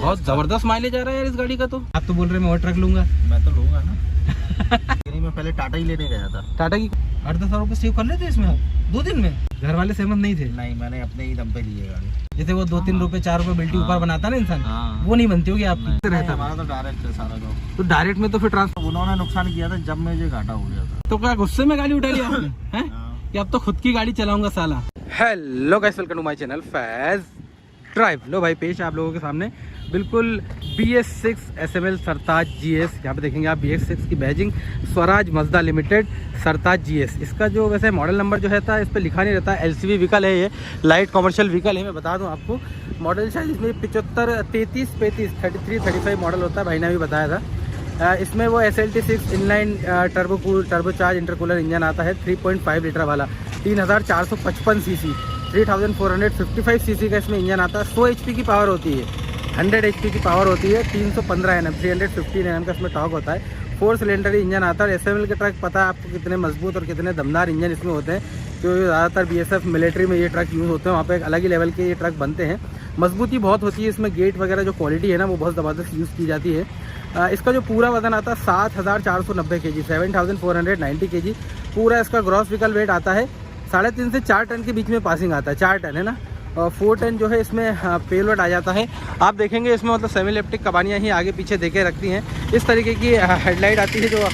बहुत जबरदस्त माइलेज आ रहा है यार इस गाड़ी का। तो आप तो बोल रहे मैं और ट्रक लूंगा। मैं तो लूंगा ना। मैं पहले टाटा ही लेने गया था। टाटा की 8-10 रुपए सेव कर लेते इसमें 2 दिन में। घर वाले सहमत नहीं थे? नहीं, मैंने अपने ही दम पे ली है गाड़ी। जैसे वो 2-3 रुपए 4 रुपए बिल्टी ऊपर बनाता ना इंसान, वो नहीं बनती होगी आपकी? रहता हमारा तो डायरेक्ट है सारा काम। तो डायरेक्ट में तो फिर ट्रांसफर उन्होंने नुकसान किया था जब मुझे घाटा हो गया था। तो क्या गुस्से में गाड़ी उठा लिया आपने हैं कि अब तो खुद की गाड़ी चलाऊंगा साला। Hello guys, welcome to my channel Faiz drive. लो भाई, पेश है आप लोगों के सामने बिल्कुल BS6 SML सरताज GS। यहाँ पे देखेंगे आप BS6 की बैजिंग, स्वराज मजदा लिमिटेड सरताज GS। इसका जो वैसे मॉडल नंबर जो है था इस पर लिखा नहीं रहता, LCV व्हीकल है, ये लाइट कमर्शियल व्हीकल है। मैं बता दूँ आपको मॉडल शायद इसमें 75, 33, 35, 33, 35 मॉडल होता है, भाई ने भी बताया था। इसमें वो SLT6 inline turbocharge intercooler engine आता है, 3.5 लीटर वाला, 3455 सीसी, 3455 सीसी का इसमें इंजन आता है। 100 HP की पावर होती है, 100 HP की पावर होती है, 315 Nm, 315 Nm का इसमें टॉर्क होता है। 4 सिलेंडर इंजन आता है। SML के ट्रक पता है आपको कितने मजबूत और कितने दमदार इंजन इसमें होते हैं, क्योंकि ज़्यादातर BSF मिलिट्री में ये ट्रक यूज़ होते हैं, वहाँ पे एक अलग ही लेवल के ये ट्रक बनते हैं। मजबूती बहुत होती है इसमें, गेट वगैरह जो क्वालिटी है ना वो बहुत ज़बरदस्त यूज़ की जाती है। इसका जो पूरा वजन आता है 7490 kg, 7490 kg पूरा इसका ग्रॉस व्हीकल वेट आता है। 3.5 से 4 टन के बीच में पासिंग आता है, 4 टन है ना, और 4 टन जो है इसमें पेलोड आ जाता है। आप देखेंगे इसमें मतलब सेमी इलेक्ट्रिक कबानियाँ ही आगे पीछे देके रखती हैं। इस तरीके की हेडलाइट आती है जो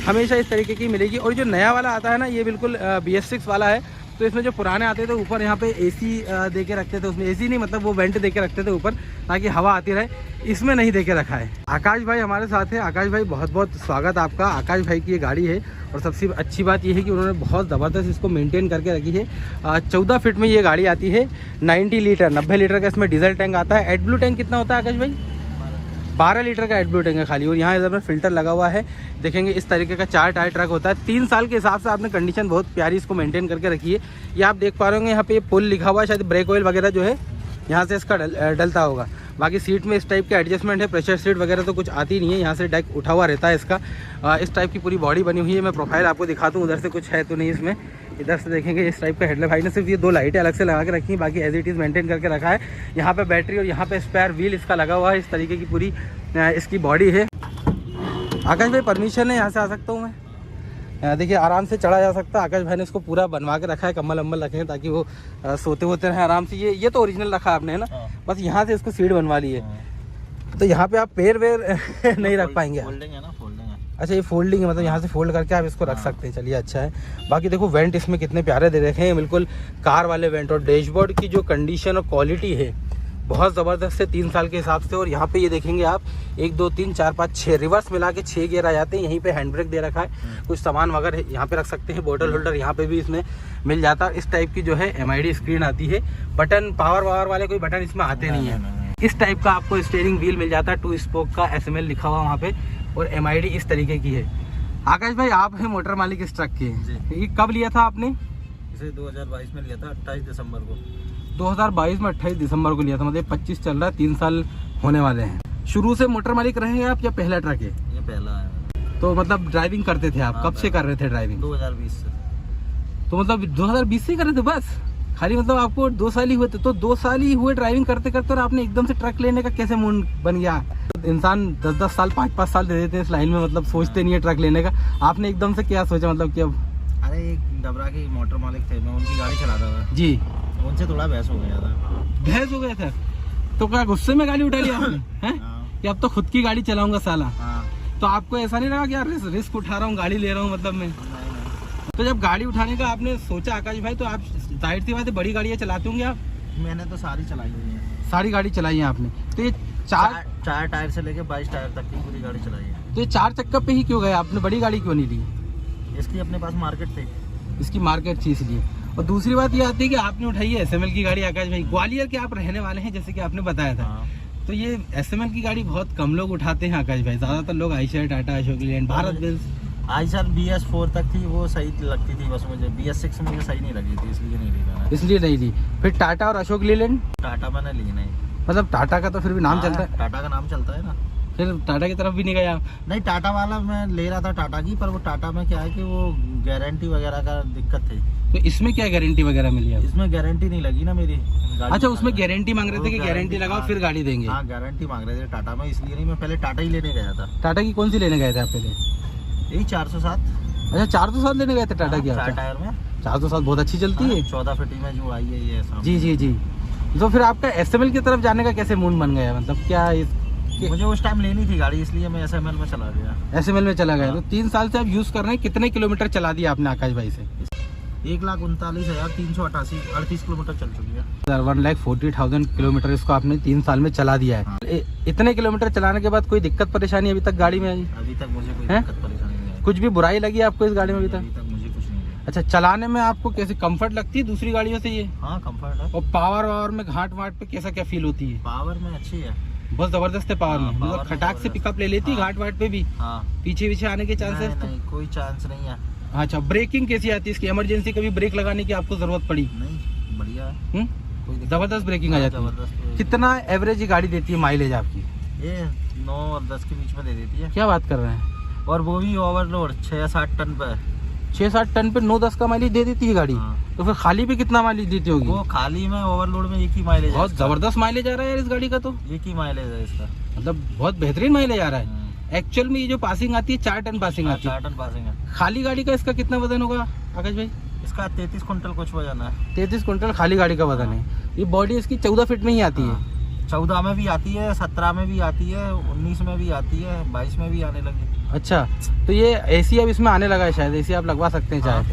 हमेशा इस तरीके की मिलेगी। और जो नया वाला आता है ना ये बिल्कुल BS6 वाला है। तो इसमें जो पुराने आते थे ऊपर यहाँ पे AC दे के रखते थे, उसमें AC नहीं मतलब वो वेंट दे के रखते थे ऊपर ताकि हवा आती रहे, इसमें नहीं दे के रखा है। आकाश भाई हमारे साथ है। आकाश भाई बहुत बहुत स्वागत आपका। आकाश भाई की ये गाड़ी है और सबसे अच्छी बात ये है कि उन्होंने बहुत ज़बरदस्त इसको मेंटेन करके रखी है। 14 फीट में ये गाड़ी आती है, 90 लीटर 90 लीटर का इसमें डीजल टैंक आता है। एडब्लू टैंक कितना होता है आकाश भाई? 12 लीटर का एडब्लू टैंक है खाली। और यहाँ इधर में फिल्टर लगा हुआ है। देखेंगे इस तरीके का 4 टायर ट्रक होता है। 3 साल के हिसाब से आपने कंडीशन बहुत प्यारी इसको मेंटेन करके रखी है। ये आप देख पा रहे होंगे यहाँ पे पुल लिखा हुआ है, शायद ब्रेक ऑयल वगैरह जो है यहाँ से इसका डलता होगा। बाकी सीट में इस टाइप के एडजस्टमेंट है, प्रेशर सीट वगैरह तो कुछ आती नहीं है, यहाँ से डेक उठा हुआ रहता है इसका। इस टाइप की पूरी बॉडी बनी हुई है। मैं प्रोफाइल आपको दिखा दूँ, उधर से कुछ है तो नहीं इसमें। इधर से देखेंगे इस टाइप का हेडलाइट। भाई ने सिर्फ ये 2 लाइटें अलग से लगा के रखी हैं, बाकी एज इट इज़ मेंटेन करके रखा है। यहाँ पे बैटरी और यहाँ पे स्पेयर व्हील इसका लगा हुआ है। इस तरीके की पूरी इसकी बॉडी है। आकाश भाई परमिशन है यहाँ से आ सकता हूँ मैं? देखिए आराम से चढ़ा जा सकता है। आकाश भाई ने इसको पूरा बनवा के रखा है, कम्बल वम्बल रखे हैं ताकि वो सोते होते रहे आराम से। ये तो ओरिजिनल रखा आपने है ना, बस यहाँ से इसको सीट बनवा ली है। तो यहाँ पे आप पैर वेर नहीं रख पाएंगे? फोल्डिंग है ना, फोल्डिंग है। अच्छा, ये फोल्डिंग है, मतलब यहाँ से फोल्ड करके आप इसको रख सकते हैं। चलिए अच्छा है। बाकी देखो वेंट इसमें कितने प्यारे दे रखे हैं, बिल्कुल कार वाले वेंट। और डैशबोर्ड की जो कंडीशन और क्वालिटी है बहुत ज़बरदस्त है 3 साल के हिसाब से। और यहाँ पे ये देखेंगे आप 1 2 3 4 5 6 रिवर्स मिला के 6 गियर आ जाते हैं। यहीं पे हैंड ब्रेक दे रखा है, कुछ सामान वगैरह यहाँ पे रख सकते हैं। बोतल होल्डर यहाँ पे भी इसमें मिल जाता है। इस टाइप की जो है MID स्क्रीन आती है। बटन पावर वाले कोई बटन इसमें आते नहीं है। इस टाइप का आपको स्टीयरिंग व्हील मिल जाता है, 2 स्पोक का SML लिखा हुआ वहाँ पे, और MID इस तरीके की है। आकाश भाई आप हैं मोटर मालिक इस ट्रक के, ये कब लिया था आपने? इसे 2022 में लिया था, 28 दिसंबर को। 2022 में 28 दिसंबर को लिया था, मतलब 25 चल रहा है, 3 साल होने वाले हैं। शुरू से मोटर मालिक रहे हैं आप या पहला ट्रक है? ये पहला है। तो मतलब ड्राइविंग करते थे आप? कब से कर रहे थे ड्राइविंग? 2020 से। तो मतलब 2020 से कर रहे थे बस खाली? मतलब आपको 2 साल ही हुए थे? तो 2 साल ही हुए ड्राइविंग करते करते और आपने एकदम से ट्रक लेने का कैसे मूड बन गया? इंसान 10-10 साल 5-5 साल दे देते हैं इस लाइन में, मतलब सोचते नहीं है ट्रक लेने का। आपने एकदम से क्या सोचा मतलब कि अब? अरे एक डबरा के मोटर मालिक थे, मैं उनकी गाड़ी चलाता था जी, उनसे थोड़ा बहस हो गया था। बहस हो गया था? तो क्या गुस्से में गाड़ी उठा लिया आपने हैं कि अब तो खुद की गाड़ी चलाऊंगा साला? तो आपको ऐसा नहीं लगा कि यार रिस्क उठा रहा हूँ, गाड़ी ले रहा हूँ मतलब मैं? तो जब गाड़ी उठाने का आपने सोचा आकाश भाई, तो आप जाहिर सी बात है बड़ी गाड़ियाँ चलाते होंगे आप? मैंने तो सारी चलाई हुई है। सारी गाड़ी चलाई है आपने? तो ये 4 टायर से लेके 22 टायर तक की पूरी गाड़ी चलाई है। तो ये 4 चक्कर पे ही क्यों गए आपने? बड़ी गाड़ी क्यों नहीं ली? इसकी अपने पास मार्केट थी, इसकी मार्केट थी इसलिए। और दूसरी बात ये आती है कि आपने उठाई है SML की गाड़ी। आकाश भाई ग्वालियर के आप रहने वाले हैं जैसे कि आपने बताया था। तो ये SML की गाड़ी बहुत कम लोग उठाते हैं आकाश भाई, ज्यादातर लोग आइशर, टाटा, अशोक लीलैंड, भारत बेंज। आइशर BS4 तक थी, वो सही लगती थी बस मुझे। BS6 मुझे सही नहीं लगी थी, इसलिए नहीं ली। इसलिए नहीं ली। फिर टाटा और अशोक लीलैंड? टाटा मैंने ली नहीं। मतलब टाटा का तो फिर भी नाम चलता है? टाटा का नाम चलता है ना। फिर टाटा की तरफ भी नहीं गया आप? नहीं, टाटा वाला मैं ले रहा था टाटा की, पर वो टाटा में क्या है कि वो गारंटी वगैरह का दिक्कत थी। तो इसमें क्या गारंटी वगैरह मिली है? इसमें गारंटी नहीं लगी ना मेरी गाड़ी। अच्छा, उसमें गारंटी मांग रहे थे कि गारंटी लगाओ फिर गाड़ी देंगे। हाँ गारंटी मांग रहे थे टाटा में, इसलिए नहीं, मैं पहले टाटा ही लेने गया था। टाटा की कौन सी लेने गए थे आप पहले? यही 407। अच्छा 407 लेने गए थे टाटा की? 4 टायर में 407 बहुत अच्छी चलती है। 14 फिटी में जो आई है ये सामने। जी जी जी। तो फिर आपका SML की तरफ जाने का कैसे मूड बन गया? मतलब क्या मुझे उस टाइम लेनी थी गाड़ी, इसलिए मैं SML में चला गया। SML में चला गया। तो 3 साल से आप यूज कर रहे हैं, कितने किलोमीटर चला दिया आपने आकाश भाई से? 1,39,338 किलोमीटर चल चुकी है। 1,40,000 किलोमीटर इसको आपने 3 साल में चला दिया है। हाँ। इतने किलोमीटर चलाने के बाद कोई दिक्कत परेशानी अभी तक गाड़ी में आई? अभी तक मुझे कोई हैं? दिक्कत परेशानी नहीं आई। कुछ भी बुराई लगी आपको इस गाड़ी में अभी तक? अभी तक मुझे कुछ नहीं है। अच्छा, चलाने में आपको कैसे कंफर्ट लगती है दूसरी गाड़ियों से ये? हाँ कंफर्ट है। और पावर में घाट वाट पे कैसा क्या फील होती है? पावर में अच्छी है, बहुत जबरदस्त है पावर हाँ, में। मतलब पावर में खटाक से जबरदस्त। पिकअप ले लेती है हाँ। घाट वाट पे भी? हाँ पीछे आने के चांसेस? नहीं कोई चांस नहीं है। अच्छा, ब्रेकिंग कैसी आती है इसकी? इमरजेंसी कभी ब्रेक लगाने की आपको जरूरत पड़ी? नहीं बढ़िया है, कोई दिक्कत जबरदस्त ब्रेकिंग आ नहीं। जाती है। जबरदस्त। कितना एवरेज गाड़ी देती है माइलेज आपकी? ये 9 और 10 के बीच में दे देती है। क्या बात कर रहे हैं? और वो भी ओवरलोड 6-7 टन पे। 6-7 टन पे 9-10 का माइलेज दे देती है गाड़ी? हाँ। तो फिर खाली पे कितना माइलेज देती होगी? वो खाली में ओवरलोड में एक ही माइलेज है बहुत इसका। जबरदस्त माइलेज आ रहा है यार इस गाड़ी का। तो एक ही माइलेज है इसका, मतलब बहुत बेहतरीन माइलेज आ रहा है। एक्चुअल में ये जो पासिंग आती है 4 टन पासिंग आती है। 4 टन पासिंग है। खाली गाड़ी का इसका कितना वजन होगा आकाश भाई? इसका 33 कुंटल कुछ वजन है। 33 कुंटल खाली गाड़ी का वजन है। ये बॉडी इसकी 14 फीट में ही आती है। 14 में भी आती है, 17 में भी आती है, 19 में भी आती है, 22 में भी आने लगी। अच्छा, तो ये AC अब इसमें आने लगा है शायद, AC आप लगवा सकते हैं चाहे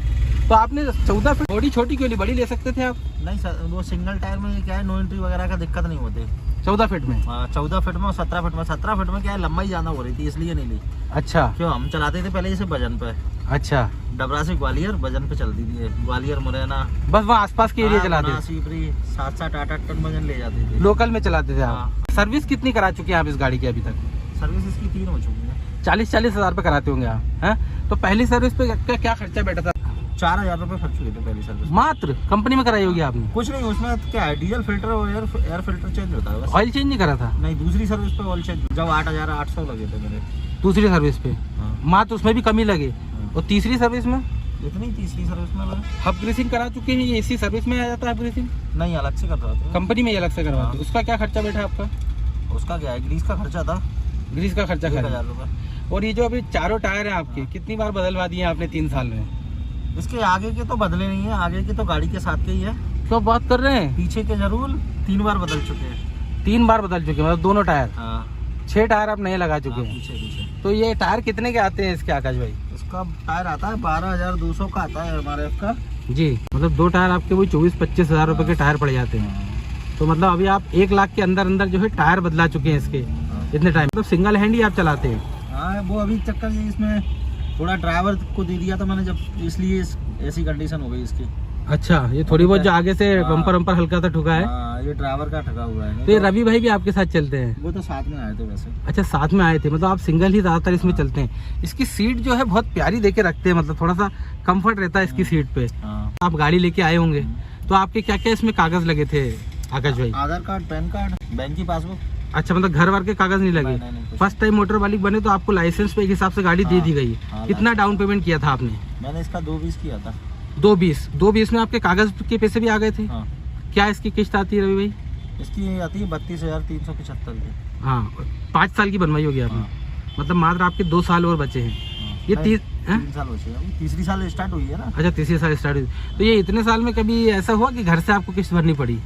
तो। आपने 14 फीट बॉडी छोटी क्यों ली? बड़ी ले सकते थे आप। नहीं सर, वो सिंगल टायर में ये क्या है, नो एंट्री वगैरह का दिक्कत नहीं होती। 14 फीट में? 14 फीट में और 17 फीट में। 17 फीट में क्या है, लंबाई ज्यादा हो रही थी इसलिए नहीं ली। अच्छा। क्यों, हम चलाते थे पहले इसे वजन पे। अच्छा, डबरा से ग्वालियर वजन पे चलती थी, ग्वालियर मुरैना बस वहाँ आसपास के एरिया चलाते थे? सीपरी 7-8 टन वजन ले जाती थी। लोकल में चलाते थे आप? सर्विस कितनी करा चुके हैं आप इस गाड़ी की अभी तक? सर्विस इसकी 3 हो चुकी है। 40-40 हज़ार पे कराते होंगे आप, हैं? तो पहली सर्विस पे क्या खर्चा बैठा था? 4,000 रुपये खर्च हुए थे पहली सर्विस। मात्र? कंपनी में कराई होगी आपने? कुछ नहीं, उसमें क्या है, डीजल फिल्टर और एयर फिल्टर चेंज होता है बस। ऑयल चेंज नहीं करा था? नहीं, दूसरी सर्विस पे ऑयल चेंज जब 8,800 लगे थे मेरे दूसरी सर्विस पे? हाँ। मात्र उसमें भी कमी लगे। और तीसरी सर्विस में? इतनी तीसरी सर्विस में लगे। हब ग्रीसिंग करा चुके हैं? ये इसी सर्विस में आ जाता है हब ग्रीसिंग? नहीं, अलग से कर रहा था कंपनी में ही अलग से करवाते? हाँ। उसका क्या खर्चा बैठा आपका? उसका क्या है, ग्रीस का खर्चा था, ग्रीस का खर्चा 1,000 रुपये। और ये जो अभी चारों टायर हैं आपके, कितनी बार बदलवा दिए आपने 3 साल में? इसके आगे के तो बदले नहीं है, आगे के तो गाड़ी के साथ के ही है। क्या बात कर रहे हैं? पीछे के जरूर 3 बार बदल चुके हैं। 3 बार बदल चुके हैं मतलब दोनों टायर? हाँ 6 टायर आप नए लगा चुके हैं। पीछे। तो ये टायर कितने के आते हैं इसके आकाश भाई? इसका टायर आता है 12,200 का आता है MRF का। जी, मतलब 2 टायर आपके वही 24-25 हज़ार रुपए के टायर पड़ जाते हैं। तो मतलब अभी आप 1 लाख के अंदर जो है टायर बदला चुके हैं इसके इतने टाइम। मतलब सिंगल हैंड ही आप चलाते हैं? हाँ, वो अभी चक्कर ये इसमें थोड़ा ड्राइवर को दे दिया था मैंने जब, इसलिए ऐसी कंडीशन हो गई इसकी। अच्छा, ये थोड़ी बहुत जो आगे से बम्पर हल्का सा ठुका है? हाँ, ये ड्राइवर का ठगा हुआ है। तो ये रवि भाई भी आपके साथ चलते हैं? वो तो साथ में आए थे वैसे। अच्छा, साथ में आए थे, मतलब आप सिंगल ही ज्यादातर इसमें चलते हैं। इसकी सीट जो है बहुत प्यारी देके रखते हैं, मतलब थोड़ा सा कंफर्ट रहता है इसकी सीट पे। आप गाड़ी लेके आए होंगे तो आपके क्या क्या इसमें कागज लगे थे आकाश भाई? आधार कार्ड, पैन कार्ड, बैंक की पासबुक। अच्छा, मतलब घर वार के कागज नहीं लगे? नहीं, फर्स्ट टाइम मोटर मालिक बने तो आपको लाइसेंस पे एक हिसाब से गाड़ी दे दी गई। कितना डाउन पेमेंट किया था आपने? मैंने इसका 2,20 किया था। 2,20 में आपके कागज के पैसे भी आ गए थे? हाँ। क्या इसकी किस्त आती है रवि भाई? इसकी आती है 32,375 की। हाँ, 5 साल की बनवाई होगी आपने? मतलब मात्र आपके 2 साल और बचे हैं। ये 3 साल बचे हैं, तीसरी साल स्टार्ट हुई है ना। अच्छा, तीसरी साल स्टार्ट हुई। तो ये इतने साल में कभी ऐसा हुआ कि घर से आपको किस्त भरनी पड़ी?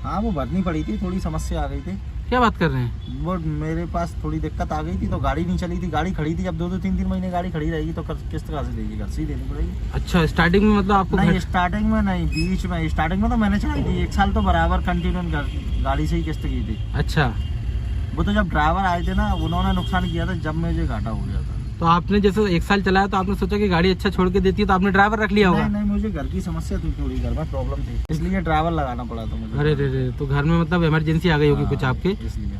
हाँ, वो भरनी पड़ी थी, थोड़ी समस्या आ गई थी। क्या बात कर रहे हैं? वो मेरे पास थोड़ी दिक्कत आ गई थी तो गाड़ी नहीं चली थी, गाड़ी खड़ी थी। जब 2-2 3-3 महीने गाड़ी खड़ी रहेगी तो किस्त कहाँ से देगी, घर से ही देनी पड़ेगी। अच्छा, स्टार्टिंग में मतलब आपको नहीं, स्टार्टिंग में नहीं, बीच में। स्टार्टिंग में तो मैंने चलाई थी 1 साल तो बराबर कंटिन्यू गाड़ी से ही किस्त की थी। अच्छा, वो तो जब ड्राइवर आए थे ना, उन्होंने नुकसान किया था, जब मुझे घाटा हो गया था। तो आपने जैसे 1 साल चलाया तो आपने सोचा कि गाड़ी अच्छा छोड़ के देती है तो आपने ड्राइवर रख लिया होगा? नहीं, मुझे घर की समस्या थी, थोड़ी घर में प्रॉब्लम थी, इसलिए ड्राइवर लगाना पड़ा था मुझे। अरे रे, तो घर में मतलब इमरजेंसी आ गई होगी कुछ आपके,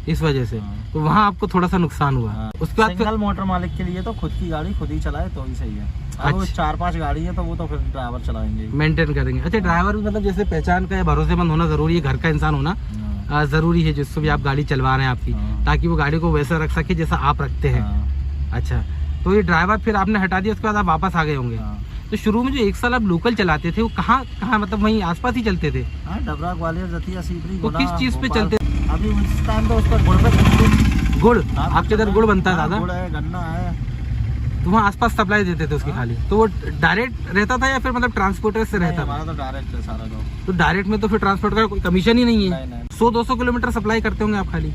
इस वजह से। तो वहाँ आपको थोड़ा सा नुकसान हुआ। उसके बाद सिंगल मोटर मालिक के लिए तो खुद की गाड़ी खुद ही चलाए तो ही सही है। अब 4-5 गाड़ी है तो वो तो फिर ड्राइवर चलाएंगे, मेंटेन करेंगे। अच्छा, ड्राइवर भी मतलब जैसे पहचान का या भरोसेमंद होना जरूरी है, घर का इंसान होना जरूरी है जिससे भी आप गाड़ी चलवा रहे हैं आपकी, ताकि वो गाड़ी को वैसा रख सके जैसा आप रखते हैं। अच्छा, तो ये ड्राइवर फिर आपने हटा दिया, उसके बाद आप वापस आ गए होंगे। तो शुरू में जो 1 साल आप लोकल चलाते थे वो कहाँ कहाँ मतलब वहीं आसपास ही चलते थे? हाँ, डबरा, ग्वालियर, दतिया, सीपरी, तो गुना, किस चीज़ पे भोपाल। चलते? अभी उस टाइम तो उसका गुड़ पे गुड़, हाँ, आपके इधर गुड़ बनता है हाँ, दादा? गुड़ है, गन्ना है। तो वहाँ आसपास सप्लाई देते थे उसकी हाँ। खाली? तो वो डायरेक्ट रहता था या फिर मतलब ट्रांसपोर्टर से नहीं, रहता था? हमारा तो डायरेक्ट है सारा गाँव। तो डायरेक्ट में तो फिर ट्रांसपोर्ट का कोई कमीशन ही नहीं है। नहीं। 100-200 किलोमीटर सप्लाई करते होंगे आप खाली,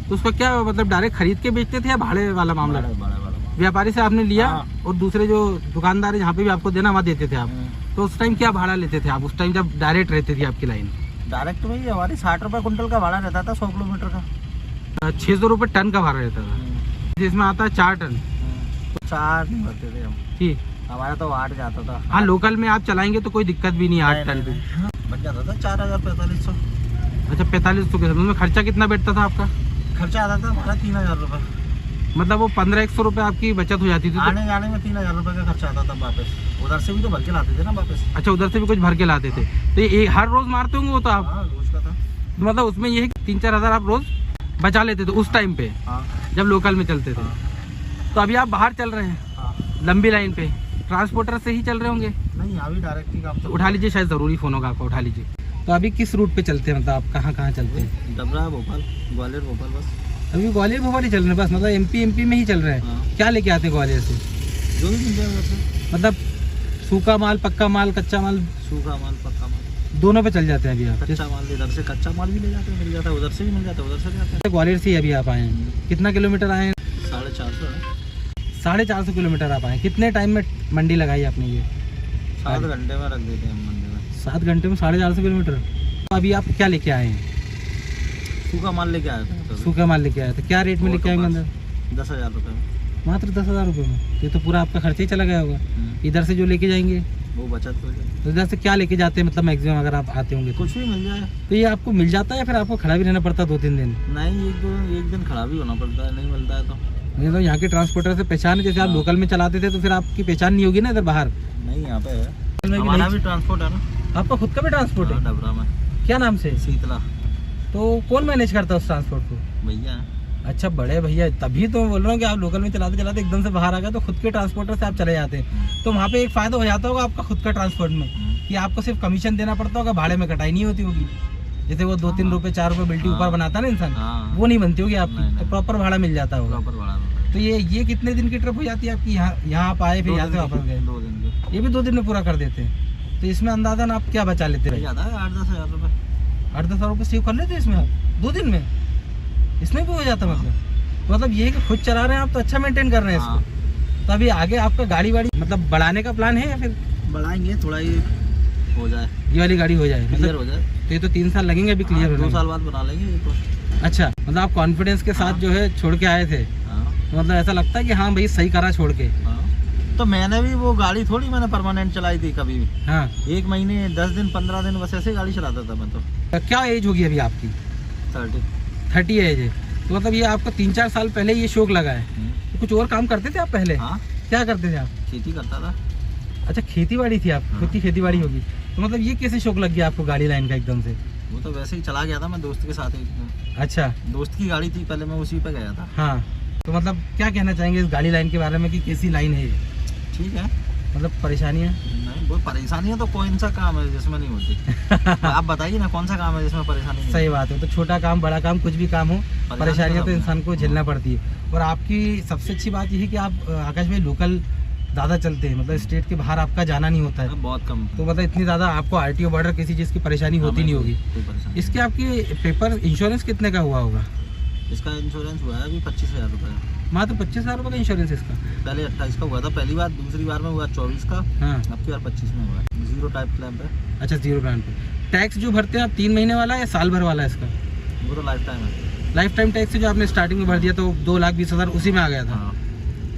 तो उसका क्या मतलब डायरेक्ट खरीद के बेचते थे या भाड़े वाला मामला? बड़ा व्यापारी से आपने लिया हाँ। और दूसरे जो दुकानदार है जहाँ पे भी आपको देना वहाँ देते थे आप? तो उस टाइम क्या भाड़ा लेते थे आप उस टाइम जब डायरेक्ट रहती थी आपकी लाइन? डायरेक्ट में ही हमारी 60 रुपये कुंटल का भाड़ा रहता था 100 किलोमीटर का। 600 रुपये टन का भाड़ा रहता था, जिसमें आता है 4 टन। 4 नहीं भरते थे हम, ठीक, हमारा तो 8 जाता था। हाँ लोकल में आप चलाएंगे तो कोई दिक्कत भी नहीं है 8 टन पे। बच जाता था 4000-4500। अच्छा 4500 के उसमें खर्चा कितना बैठता था आपका? खर्चा आता था हमारा 3000 रुपये। मतलब वो 1500 रुपये आपकी बचत हो जाती थी तो? आने जाने में 3000 रुपये का खर्चा आता था वापस। उधर से भी तो भर के लाते थे ना वापस। अच्छा उधर से भी कुछ भर के लाते थे, तो ये हर रोज मारते होंगे वो तो आप? हाँ, रोज का था। तो मतलब उसमें ये है कि 3-4 हज़ार आप रोज बचा लेते थे उस टाइम पे हाँ, जब लोकल में चलते थे? तो अभी आप बाहर चल रहे हैं हाँ। लंबी लाइन पे, ट्रांसपोर्टर से ही चल रहे होंगे? नहीं, यहाँ भी डायरेक्ट ही काम। तो उठा लीजिए, शायद ज़रूरी फ़ोन होगा आपका, उठा लीजिए। तो अभी किस रूट पे चलते हैं, मतलब आप कहाँ कहाँ चलते हैं? डबरा, भोपाल, ग्वालियर, भोपाल बस। अभी ग्वालियर भोपाल ही चल रहे हैं बस, मतलब एमपी में ही चल रहे हैं? हाँ। क्या लेके आते हैं ग्वालियर से? जो भी मिल जाए उधर से। मतलब सूखा माल, पक्का माल, कच्चा माल, सूखा माल, पक्का माल, दोनों पे चल जाते हैं अभी आप? कच्चा माल इधर से, कच्चा माल भी ले जाते हैं, मिल जाता है उधर से भी मिल जाता है, उधर से भी आता है। ग्वालियर से ही अभी आप आए हैं? कितना किलोमीटर आए हैं? 450 है। 450 किलोमीटर आप आए। कितने टाइम में मंडी लगाई आपने ये? 7 घंटे में रख देते हैं हम मंडी में। 7 घंटे में 450 किलोमीटर। तो अभी आप क्या लेके आए हैं? सूखा माल लेके आया था। सूखा माल लेके आए थे, क्या रेट में लेके आएंगे अंदर? 10,000 रुपये में। मात्र 10,000 रुपये में? ये तो पूरा आपका खर्चा ही चला गया होगा। इधर से जो लेके जाएंगे वो बचत हो जाए। तो इधर से क्या लेके जाते हैं मतलब मैक्सिमम अगर आप आते होंगे तो? कुछ भी मिल जाए। तो ये आपको मिल जाता है या फिर आपको खड़ा भी रहना पड़ता है 2-3 दिन? नहीं, एक दिन खड़ा भी होना पड़ता है, नहीं मिलता है तो। ये तो यहाँ के ट्रांसपोर्टर से पहचान, जैसे आप लोकल में चलाते थे तो फिर आपकी पहचान नहीं होगी ना इधर बाहर? नहीं, यहाँ पे है। हमारा भी ट्रांसपोर्ट है ना। आपका खुद का भी ट्रांसपोर्ट है? डबरा में। क्या नाम से? शीतला तो कौन मैनेज करता है उस ट्रांसपोर्ट को? भैया। अच्छा बड़े भैया, तभी तो मैं बोल रहा हूँ कि आप लोकल में चलाते चलाते एकदम से बाहर आ गए तो खुद के ट्रांसपोर्टर से आप चले जाते हैं, तो वहाँ पे एक फायदा हो जाता होगा आपका खुद का ट्रांसपोर्ट में कि आपको सिर्फ कमीशन देना पड़ता होगा, भाड़े में कटाई नहीं होती होगी। जैसे वो 2-3 रुपए 4 रुपए बिल्टी ऊपर बनाता है ना इंसान, वो नहीं बनती होगी आपकी, तो प्रॉपर भाड़ा मिल जाता होगा। तो ये कितने दिन की ट्रिप हो जाती है आपकी? यहाँ आप आए फिर यहाँ से वापस गए? 2 दिन की। ये भी 2 दिन में पूरा कर देते हैं। तो इसमें अंदाजन आप क्या बचा लेते हैं? ज़्यादा है, 8-10 हज़ार रुपये। 8-10 हज़ार रुपये सेव कर लेते हैं इसमें आप 2 दिन में? इसमें भी हो जाता मतलब ये है कि खुद चला रहे हैं आप तो अच्छा मेंटेन कर रहे हैं इसको। तो अभी आगे आपका गाड़ी वाड़ी मतलब बढ़ाने का प्लान है या फिर? बढ़ाएंगे, थोड़ा ही हो जाए, ये वाली गाड़ी हो जाए क्लियर मतलब? हो जाए। तो ये तो 3 साल लगेंगे अभी क्लियर होने 2 में। साल बाद बना लेंगे ये तो। अच्छा, मतलब आप कॉन्फिडेंस के साथ जो है छोड़ के आए थे, तो मतलब ऐसा लगता है कि हाँ भाई सही करा छोड़ के? तो मैंने भी वो गाड़ी थोड़ी मैंने परमानेंट चलाई थी कभी भी। हाँ, 1 महीने 10 दिन 15 दिन बस ऐसे गाड़ी चलाता था मैं तो। क्या एज होगी अभी आपकी? 30 एज है। तो मतलब ये आपको 3-4 साल पहले ये शौक लगा है। तो कुछ और काम करते थे आप पहले? हाँ, क्या करते थे आप? खेती करता था। अच्छा खेती बाड़ी थी आप, खुद की खेती बाड़ी होगी। तो मतलब ये कैसे शौक लग गया आपको गाड़ी लाइन का एकदम से? वो तो वैसे ही चला गया था मैं दोस्त के साथ एक। अच्छा, दोस्त की गाड़ी थी पहले, मैं उसी पे गया था। हाँ, तो मतलब क्या कहना चाहेंगे इस गाड़ी लाइन के बारे में कि कैसी लाइन है ये? ठीक है, मतलब परेशानियाँ? नहीं, वो परेशानियाँ तो कौन सा काम है जिसमें नहीं होती? आप बताइए ना, कौन सा काम है जिसमें परेशानी नहीं? सही बात है, तो छोटा काम बड़ा काम कुछ भी काम हो, परेशानियाँ तो इंसान को झेलना पड़ती है। और आपकी सबसे अच्छी बात यह है कि आप आकाश भाई लोकल ज़्यादा चलते हैं, मतलब स्टेट के बाहर आपका जाना नहीं होता है बहुत कम। तो मतलब इतनी ज़्यादा आपको आरटीओ बॉर्डर किसी चीज़ की परेशानी होती नहीं होगी। इसके आपकी पेपर इंश्योरेंस कितने का हुआ होगा? इसका इंश्योरेंस हुआ है अभी 25,000 रुपये। मात्र 25,000 रुपये का इंश्योरेंस इसका? पहले 28 का हुआ था पहली बार, दूसरी बार में हुआ 24 का। हाँ, अब की बार 25 में हुआ है। 0 टाइप क्लेम पे। अच्छा, 0 प्लान पे। टैक्स जो भरते हैं आप 3 महीने वाला या साल भर वाला है इसका? वो तो लाइफ टाइम है। लाइफ टाइम टैक्स जो आपने स्टार्टिंग में भर दिया तो 2,20,000 उसी में आ गया था। हाँ।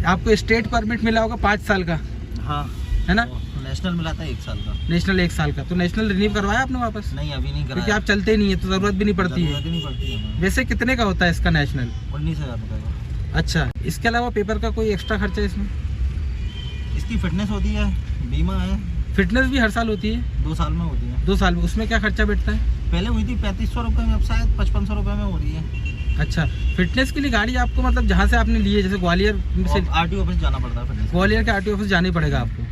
आपको स्टेट परमिट मिला होगा 5 साल का, हाँ, है ना? नेशनल मिला था 1 साल का। नेशनल 1 साल का। तो नेशनल रिन्यू करवाया आपने वापस? नहीं, अभी नहीं क्योंकि कराया। आप चलते नहीं है तो ज़रूरत भी नहीं पड़ती है। नहीं पड़ती है। वैसे कितने का होता है इसका नेशनल? 19,000 रुपये का। अच्छा, इसके अलावा पेपर का कोई एक्स्ट्रा खर्चा इसमें? इसकी फिटनेस होती है, बीमा है। फिटनेस भी हर साल होती है? 2 साल में होती है। 2 साल में। उसमें क्या खर्चा बैठता है? पहले हुई थी 3500 रुपये में, अब शायद 5500 रुपये में हो रही है। अच्छा, फिटनेस के लिए गाड़ी आपको मतलब जहाँ से आपने ली है, जैसे ग्वालियर से आरटीओ ऑफिस जाना पड़ता है फिटनेस। ग्वालियर के आरटीओ ऑफिस जाना ही पड़ेगा आपको?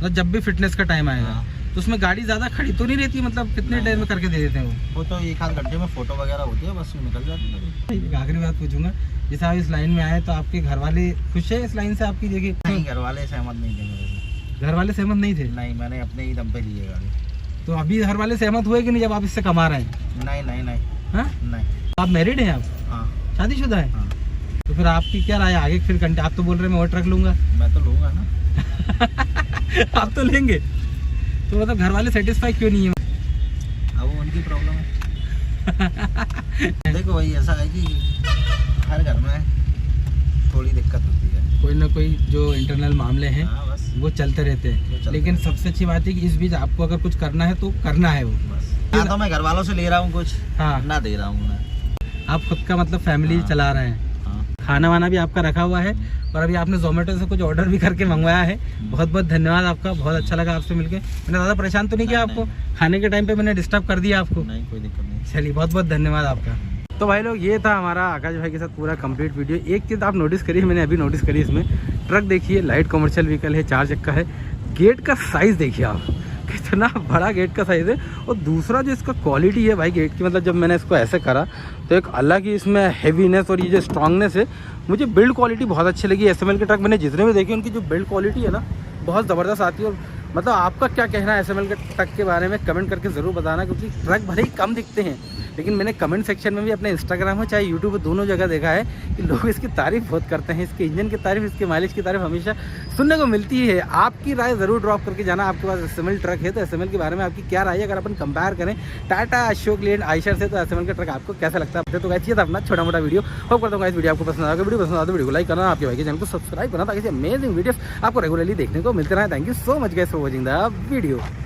मतलब जब भी फिटनेस का टाइम आएगा। हाँ। तो उसमें गाड़ी ज़्यादा खड़ी तो नहीं रहती, मतलब कितने नहीं। देर में करके दे देते हैं वो तो 1 आध घंटे में फोटो वगैरह होती है, बस निकल जाती है। एक आखिरी बात पूछूंगा, जैसे आप इस लाइन में आए तो आपके घर वाले खुश है इस लाइन से आपकी? देखिए नहीं, घर वाले सहमत नहीं थे मेरे से। घर वाले सहमत नहीं थे? नहीं, मैंने अपने ही दम पे ली है गाड़ी। तो अभी घर वाले सहमत हुए कि नहीं जब आप इससे कमा रहे हैं? नहीं नहीं नहीं हाँ, नहीं। आप मैरिड हैं? आप हाँ शादीशुदा है? हाँ। तो फिर आपकी क्या राय है आगे? फिर घंटे आप तो बोल रहे हैं मैं और ट्रक लूंगा। मैं तो लूँगा ना। आप तो लेंगे, तो मतलब घर वाले सेटिस्फाई क्यों नहीं है? अब वो उनकी प्रॉब्लम है। देखो भाई ऐसा है कि हर घर में थोड़ी दिक्कत होती है। कोई ना कोई जो इंटरनल मामले हैं हाँ बस वो चलते रहते वो हैं, चलते लेकिन रहते सबसे अच्छी बात है कि इस बीच आपको अगर कुछ करना है तो करना है वो। बस। ना तो मैं घर वालों से ले रहा हूँ कुछ, हाँ, ना दे रहा हूँ मैं। आप खुद का मतलब फैमिली हाँ। चला रहे हैं। हाँ। खाना वाना भी आपका रखा हुआ है और अभी आपने जोमेटो से कुछ ऑर्डर भी करके मंगवाया है। बहुत बहुत धन्यवाद आपका, बहुत अच्छा लगा आपसे मिलके। मैंने ज़्यादा परेशान तो नहीं किया आपको? खाने के टाइम पे मैंने डिस्टर्ब कर दिया आपको? नहीं, कोई दिक्कत नहीं। चलिए, बहुत बहुत धन्यवाद आपका। तो भाई लोग, ये था हमारा आकाश भाई के साथ पूरा कंप्लीट वीडियो। एक चीज़ आप नोटिस करिए, मैंने अभी नोटिस करी, इसमें ट्रक देखिए, लाइट कमर्शियल व्हीकल है, 4 चक्का है। गेट का साइज़ देखिए आप, कितना बड़ा गेट का साइज़ है। और दूसरा जो इसका क्वालिटी है भाई गेट की, मतलब जब मैंने इसको ऐसे करा तो एक अलग ही इसमें हैवीनेस और ये जो स्ट्रांगनेस है, मुझे बिल्ड क्वालिटी बहुत अच्छी लगी। एसएमएल के ट्रक मैंने जितने भी देखे, उनकी जो बिल्ड क्वालिटी है ना, बहुत ज़बरदस्त आती है। और मतलब आपका क्या कहना है एसएमएल के ट्रक के बारे में, कमेंट करके ज़रूर बताना, क्योंकि ट्रक भले ही कम दिखते हैं, लेकिन मैंने कमेंट सेक्शन में भी अपने इंस्टाग्राम में चाहे यूट्यूब पर दोनों जगह देखा है कि लोग इसकी तारीफ़ बहुत करते हैं। इसके इंजन की तारीफ़, इसके माइलेज की तारीफ़ हमेशा सुनने को मिलती है। आपकी राय ज़रूर ड्रॉप करके जाना। आपके पास एसएमएल ट्रक है तो एसएमएल के बारे में आपकी क्या राय है? अगर अपन कंपेयर करें टाटा, अशोक लेलैंड, आयशर से, तो एसएमएल का ट्रक आपको कैसा लगता है? तो गाइस, ये था अपना छोटा मोटा वीडियो। होप करता हूँ गाइस वीडियो आपको पसंद आएगा। वीडियो पसंद आता तो वीडियो को लाइक करना, आपके भाई के चैनल को सब्सक्राइब करना, ताकि अमेजिंग वीडियोस आपको रेगुलरली देखने को मिलते रहे। Thank you so much guys for watching the video.